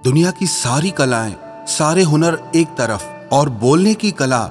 दुनिया की सारी कलाएं, सारे हुनर एक तरफ और बोलने की कला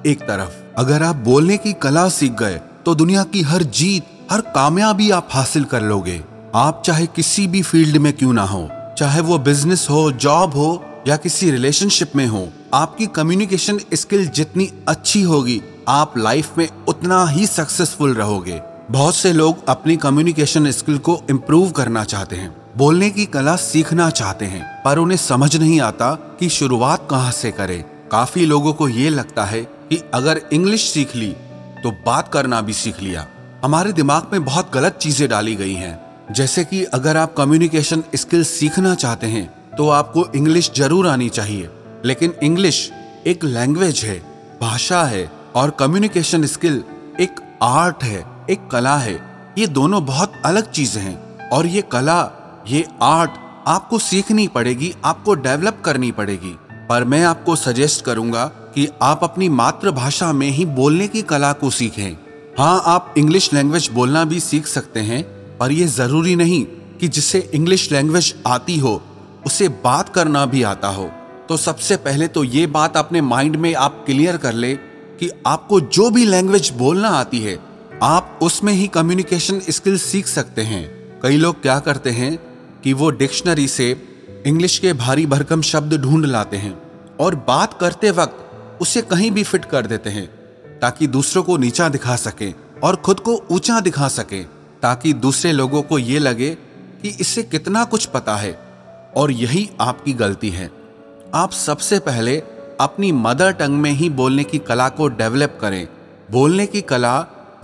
एक तरफ। अगर आप बोलने की कला सीख गए तो दुनिया की हर जीत, हर कामयाबी आप हासिल कर लोगे। आप चाहे किसी भी फील्ड में क्यों ना हो, चाहे वो बिजनेस हो, जॉब हो या किसी रिलेशनशिप में हो, आपकी कम्युनिकेशन स्किल जितनी अच्छी होगी, आप लाइफ में उतना ही सक्सेसफुल रहोगे। बहुत से लोग अपनी कम्युनिकेशन स्किल को इम्प्रूव करना चाहते हैं, बोलने की कला सीखना चाहते हैं, पर उन्हें समझ नहीं आता कि शुरुआत कहाँ से करें। काफी लोगों को ये लगता है कि अगर इंग्लिश सीख ली तो बात करना भी सीख लिया। हमारे दिमाग में बहुत गलत चीजें डाली गई हैं, जैसे कि अगर आप कम्युनिकेशन स्किल सीखना चाहते हैं तो आपको इंग्लिश जरूर आनी चाहिए। लेकिन इंग्लिश एक लैंग्वेज है, भाषा है, और कम्युनिकेशन स्किल एक आर्ट है, एक कला है। ये दोनों बहुत अलग चीजें हैं और ये कला, ये आर्ट आपको सीखनी पड़ेगी, आपको डेवलप करनी पड़ेगी। पर मैं आपको सजेस्ट करूंगा कि आप अपनी मातृभाषा में ही बोलने की कला को सीखें। हाँ, आप इंग्लिश लैंग्वेज बोलना भी सीख सकते हैं, पर यह जरूरी नहीं कि जिसे इंग्लिश लैंग्वेज आती हो उसे बात करना भी आता हो। तो सबसे पहले तो ये बात अपने माइंड में आप क्लियर कर ले कि आपको जो भी लैंग्वेज बोलना आती है, आप उसमें ही कम्युनिकेशन स्किल सीख सकते हैं। कई लोग क्या करते हैं कि वो डिक्शनरी से इंग्लिश के भारी भरकम शब्द ढूंढ लाते हैं और बात करते वक्त उसे कहीं भी फिट कर देते हैं ताकि दूसरों को नीचा दिखा सके और खुद को ऊंचा दिखा सके, ताकि दूसरे लोगों को ये लगे कि इससे कितना कुछ पता है। और यही आपकी गलती है। आप सबसे पहले अपनी मदर टंग में ही बोलने की कला को डेवलप करें। बोलने की कला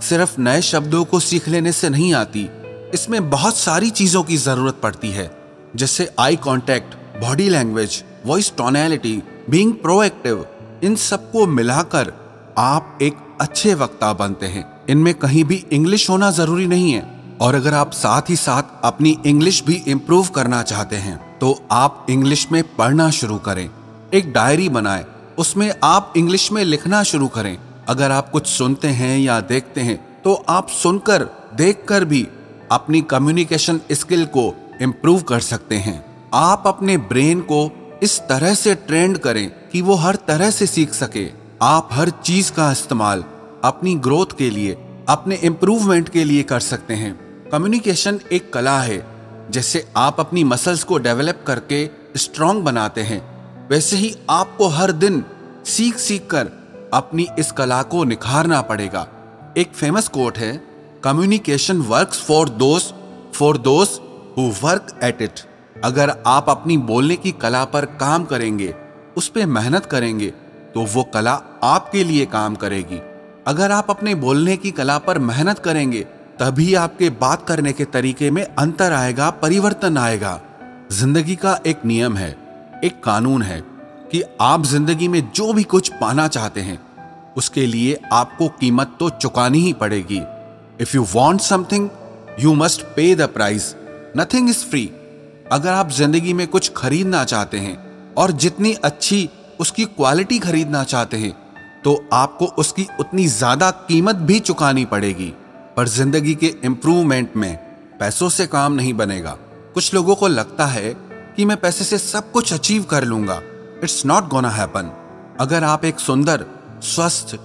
सिर्फ नए शब्दों को सीख लेने से नहीं आती, इसमें बहुत सारी चीजों की जरूरत पड़ती है, जैसे eye contact, body language, voice tonality, being proactive. इन सबको मिलाकर आप एक अच्छे वक्ता बनते हैं। इनमें कहीं भी इंग्लिश होना जरूरी नहीं है। और अगर आप साथ ही साथ अपनी इंग्लिश भी इम्प्रूव करना चाहते हैं तो आप इंग्लिश में पढ़ना शुरू करें। एक डायरी बनाएं, उसमें आप इंग्लिश में लिखना शुरू करें। अगर आप कुछ सुनते हैं या देखते हैं तो आप सुनकर, देखकर भी अपनी कम्युनिकेशन स्किल को इम्प्रूव कर सकते हैं। आप अपने ब्रेन को इस तरह से ट्रेंड करें कि वो हर तरह से सीख सके। आप हर चीज का इस्तेमाल अपनी ग्रोथ के लिए, अपने इम्प्रूवमेंट के लिए कर सकते हैं। कम्युनिकेशन एक कला है। जैसे आप अपनी मसल्स को डेवलप करके स्ट्रांग बनाते हैं, वैसे ही आपको हर दिन सीख सीख कर अपनी इस कला को निखारना पड़ेगा। एक फेमस कोट है, communication works for those who work at it. अगर आप अपनी बोलने की कला पर काम करेंगे, उस पर मेहनत करेंगे, तो वो कला आपके लिए काम करेगी। अगर आप अपने बोलने की कला पर मेहनत करेंगे, तभी आपके बात करने के तरीके में अंतर आएगा, परिवर्तन आएगा। जिंदगी का एक नियम है, एक कानून है कि आप जिंदगी में जो भी कुछ पाना चाहते हैं, उसके लिए आपको कीमत तो चुकानी ही पड़ेगी। If you want something you must pay the price, nothing is free. अगर आप जिंदगी में कुछ खरीदना चाहते हैं और जितनी अच्छी उसकी क्वालिटी खरीदना चाहते हैं, तो आपको उसकी उतनी ज्यादा कीमत भी चुकानी पड़ेगी। पर जिंदगी के इम्प्रूवमेंट में पैसों से काम नहीं बनेगा। कुछ लोगों को लगता है कि मैं पैसे से सब कुछ अचीव कर लूंगा। It's not gonna happen. अगर आप एक सुंदर, स्वस्थ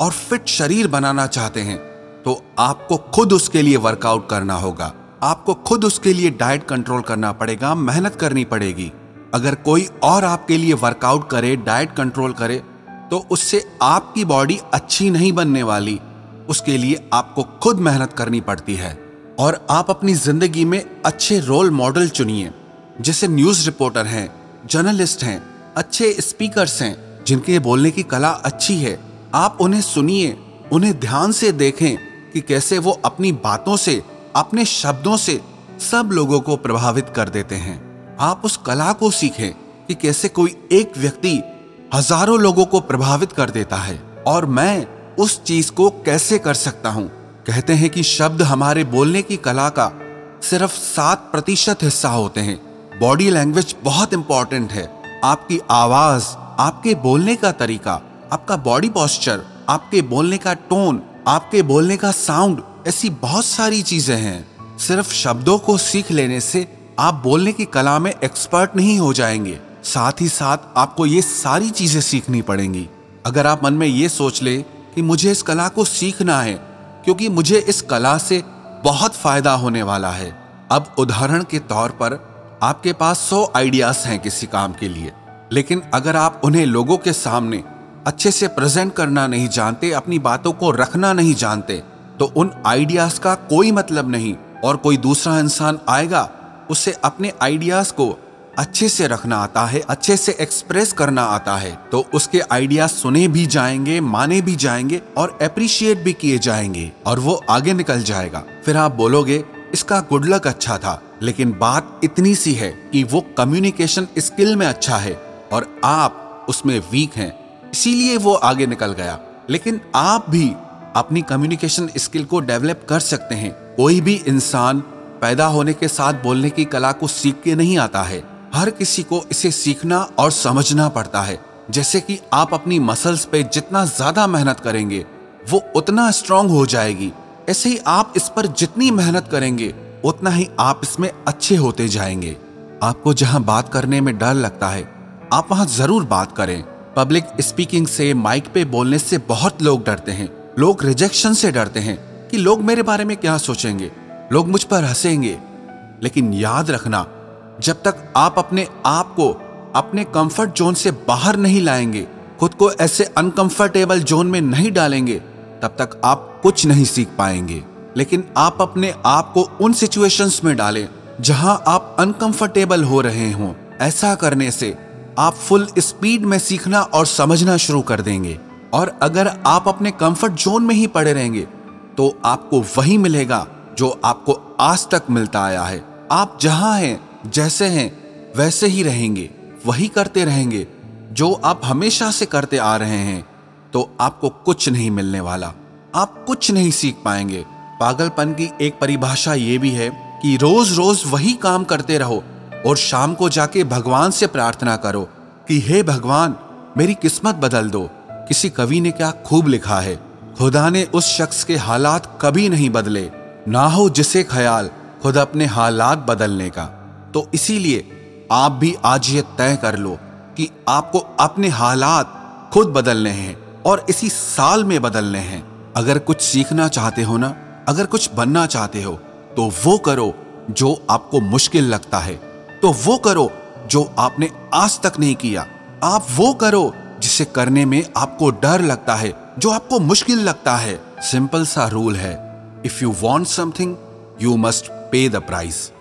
और फिट शरीर बनाना चाहते हैं तो आपको खुद उसके लिए वर्कआउट करना होगा। आपको खुद उसके लिए डाइट कंट्रोल करना पड़ेगा, मेहनत करनी पड़ेगी। अगर कोई और आपके लिए वर्कआउट करे, डाइट कंट्रोल करे, तो उससे आपकी बॉडी अच्छी नहीं बनने वाली। उसके लिए आपको खुद मेहनत करनी पड़ती है। और आप अपनी जिंदगी में अच्छे रोल मॉडल चुनिए, जैसे न्यूज रिपोर्टर हैं, जर्नलिस्ट हैं, अच्छे स्पीकर्स हैं, जिनके बोलने की कला अच्छी है। आप उन्हें सुनिए, उन्हें ध्यान से देखें कि कैसे वो अपनी बातों से, अपने शब्दों से सब लोगों को प्रभावित कर देते हैं। आप उस कला को सीखें कि कैसे कोई एक व्यक्ति हजारों लोगों को प्रभावित कर देता है, और मैं उस चीज को कैसे कर सकता हूं। कहते हैं कि शब्द हमारे बोलने की कला का सिर्फ 7% हिस्सा होते हैं। बॉडी लैंग्वेज बहुत इंपॉर्टेंट है। आपकी आवाज, आपके बोलने का तरीका, आपका बॉडी पोस्चर, आपके बोलने का टोन, आपके बोलने का साउंड, ऐसी बहुत सारी चीजें हैं। सिर्फ शब्दों को सीख लेने से आप बोलने की कला में एक्सपर्ट नहीं हो जाएंगे, साथ ही साथ आपको ये सारी चीजें सीखनी पड़ेंगी। अगर आप मन में ये सोच ले कि मुझे इस कला को सीखना है क्योंकि मुझे इस कला से बहुत फायदा होने वाला है। अब उदाहरण के तौर पर आपके पास 100 आइडियाज हैं किसी काम के लिए, लेकिन अगर आप उन्हें लोगों के सामने अच्छे से प्रेजेंट करना नहीं जानते, अपनी बातों को रखना नहीं जानते, तो उन आइडियाज का कोई मतलब नहीं। और कोई दूसरा इंसान आएगा, उसे अपने आइडियाज को अच्छे से रखना आता है, अच्छे से एक्सप्रेस करना आता है, तो उसके आइडियाज सुने भी जाएंगे, माने भी जाएंगे और अप्रिशिएट भी किए जाएंगे और वो आगे निकल जाएगा। फिर आप बोलोगे इसका गुड लक अच्छा था, लेकिन बात इतनी सी है कि वो कम्युनिकेशन स्किल में अच्छा है और आप उसमें वीक हैं, इसीलिए वो आगे निकल गया। लेकिन आप भी अपनी कम्युनिकेशन स्किल को डेवलप कर सकते हैं। कोई भी इंसान पैदा होने के साथ बोलने की कला को सीख के नहीं आता है। हर किसी को इसे सीखना और समझना पड़ता है। जैसे कि आप अपनी मसल्स पे जितना ज्यादा मेहनत करेंगे वो उतना स्ट्रांग हो जाएगी, ऐसे ही आप इस पर जितनी मेहनत करेंगे उतना ही आप इसमें अच्छे होते जाएंगे। आपको जहां बात करने में डर लगता है, आप वहां जरूर बात करें। पब्लिक स्पीकिंग से, माइक पे बोलने से बहुत लोग डरते हैं। लोग रिजेक्शन से डरते हैं कि लोग मेरे बारे में क्या सोचेंगे, लोग मुझ पर हंसेंगे। लेकिन याद रखना, जब तक आप अपने आप को अपने कंफर्ट जोन से बाहर नहीं लाएंगे, खुद को ऐसे अनकंफर्टेबल जोन में नहीं डालेंगे, तब तक आप कुछ नहीं सीख पाएंगे। लेकिन आप अपने आप को उन सिचुएशंस में डालें जहां आप अनकंफर्टेबल हो रहे हों। ऐसा करने से आप फुल स्पीड में सीखना और समझना शुरू कर देंगे। और अगर आप अपने कंफर्ट जोन में ही पड़े रहेंगे तो आपको वही मिलेगा जो आपको आज तक मिलता आया है। आप जहां हैं, जैसे हैं, वैसे ही रहेंगे, वही करते रहेंगे जो आप हमेशा से करते आ रहे हैं, तो आपको कुछ नहीं मिलने वाला, आप कुछ नहीं सीख पाएंगे। पागलपन की एक परिभाषा ये भी है कि रोज रोज वही काम करते रहो और शाम को जाके भगवान से प्रार्थना करो कि हे भगवान, मेरी किस्मत बदल दो। किसी कवि ने क्या खूब लिखा है, खुदा ने उस शख्स के हालात कभी नहीं बदले, ना हो जिसे ख्याल खुद अपने हालात बदलने का। तो इसीलिए आप भी आज ये तय कर लो कि आपको अपने हालात खुद बदलने हैं और इसी साल में बदलने हैं। अगर कुछ सीखना चाहते हो ना, अगर कुछ बनना चाहते हो, तो वो करो जो आपको मुश्किल लगता है, तो वो करो जो आपने आज तक नहीं किया। आप वो करो जिसे करने में आपको डर लगता है, जो आपको मुश्किल लगता है। सिंपल सा रूल है, if you want something you must pay the price.